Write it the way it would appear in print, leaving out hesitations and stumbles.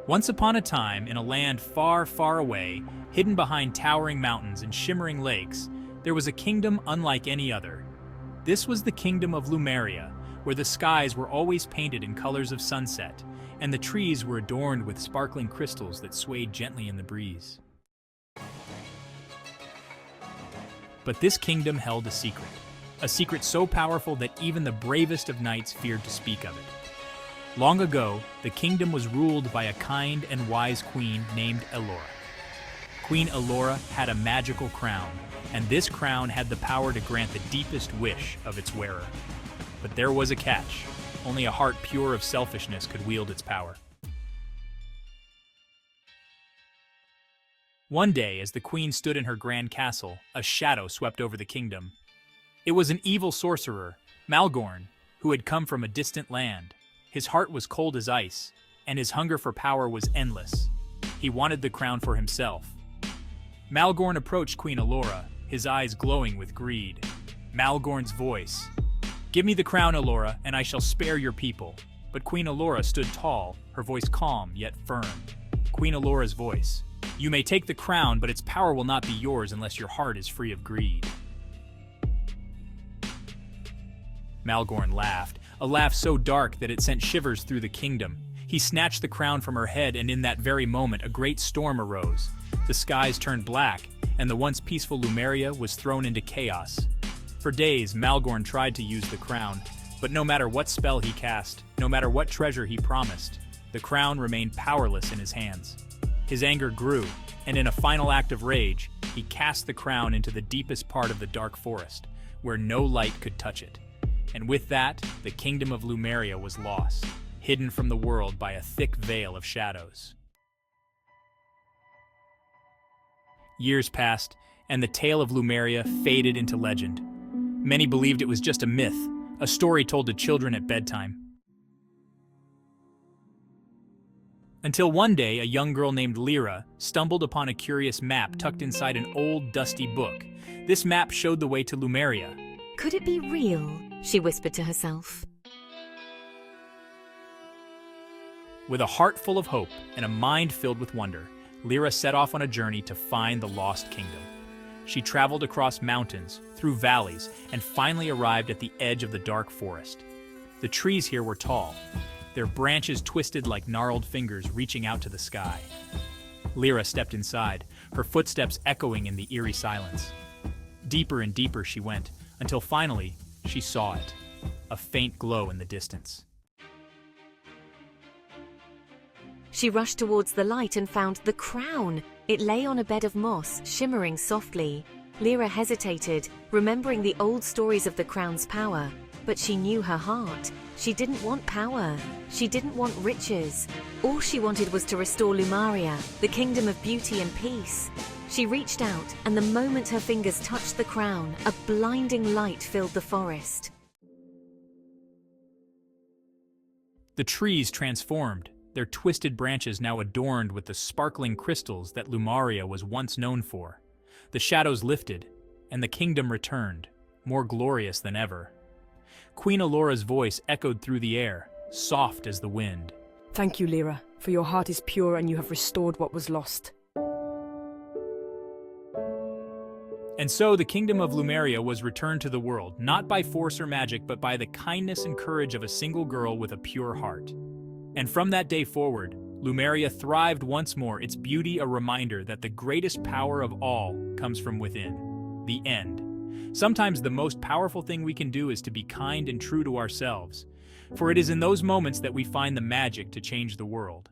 Once upon a time, in a land far, far away, hidden behind towering mountains and shimmering lakes, there was a kingdom unlike any other. This was the kingdom of Lumaria, where the skies were always painted in colors of sunset, and the trees were adorned with sparkling crystals that swayed gently in the breeze. But this kingdom held a secret so powerful that even the bravest of knights feared to speak of it. Long ago, the kingdom was ruled by a kind and wise queen named Elora. Queen Elora had a magical crown, and this crown had the power to grant the deepest wish of its wearer. But there was a catch. Only a heart pure of selfishness could wield its power. One day, as the queen stood in her grand castle, a shadow swept over the kingdom. It was an evil sorcerer, Malgorn, who had come from a distant land. His heart was cold as ice, and his hunger for power was endless. He wanted the crown for himself. Malgorn approached Queen Elora, his eyes glowing with greed. Malgorn's voice: "Give me the crown, Elora, and I shall spare your people." But Queen Elora stood tall, her voice calm yet firm. Queen Elora's voice: "You may take the crown, but its power will not be yours unless your heart is free of greed." Malgorn laughed, a laugh so dark that it sent shivers through the kingdom. He snatched the crown from her head, and in that very moment a great storm arose. The skies turned black, and the once peaceful Lumaria was thrown into chaos. For days, Malgorn tried to use the crown, but no matter what spell he cast, no matter what treasure he promised, the crown remained powerless in his hands. His anger grew, and in a final act of rage, he cast the crown into the deepest part of the dark forest, where no light could touch it. And with that, the kingdom of Lumaria was lost, hidden from the world by a thick veil of shadows. Years passed, and the tale of Lumaria faded into legend. Many believed it was just a myth, a story told to children at bedtime. Until one day, a young girl named Lyra stumbled upon a curious map tucked inside an old, dusty book. This map showed the way to Lumaria. Could it be real? She whispered to herself. With a heart full of hope and a mind filled with wonder, Lyra set off on a journey to find the lost kingdom. She traveled across mountains, through valleys, and finally arrived at the edge of the dark forest. The trees here were tall, their branches twisted like gnarled fingers reaching out to the sky. Lyra stepped inside, her footsteps echoing in the eerie silence. Deeper and deeper she went, until finally she saw it, a faint glow in the distance. She rushed towards the light and found the crown. It lay on a bed of moss, shimmering softly. Lyra hesitated, remembering the old stories of the crown's power. But she knew her heart. She didn't want power. She didn't want riches. All she wanted was to restore Lumaria, the kingdom of beauty and peace. She reached out, and the moment her fingers touched the crown, a blinding light filled the forest. The trees transformed, their twisted branches now adorned with the sparkling crystals that Lumaria was once known for. The shadows lifted, and the kingdom returned, more glorious than ever. Queen Elora's voice echoed through the air, soft as the wind. "Thank you, Lyra, for your heart is pure and you have restored what was lost." And so the kingdom of Lumaria was returned to the world, not by force or magic, but by the kindness and courage of a single girl with a pure heart. And from that day forward, Lumaria thrived once more, its beauty a reminder that the greatest power of all comes from within. The end. Sometimes the most powerful thing we can do is to be kind and true to ourselves, for it is in those moments that we find the magic to change the world.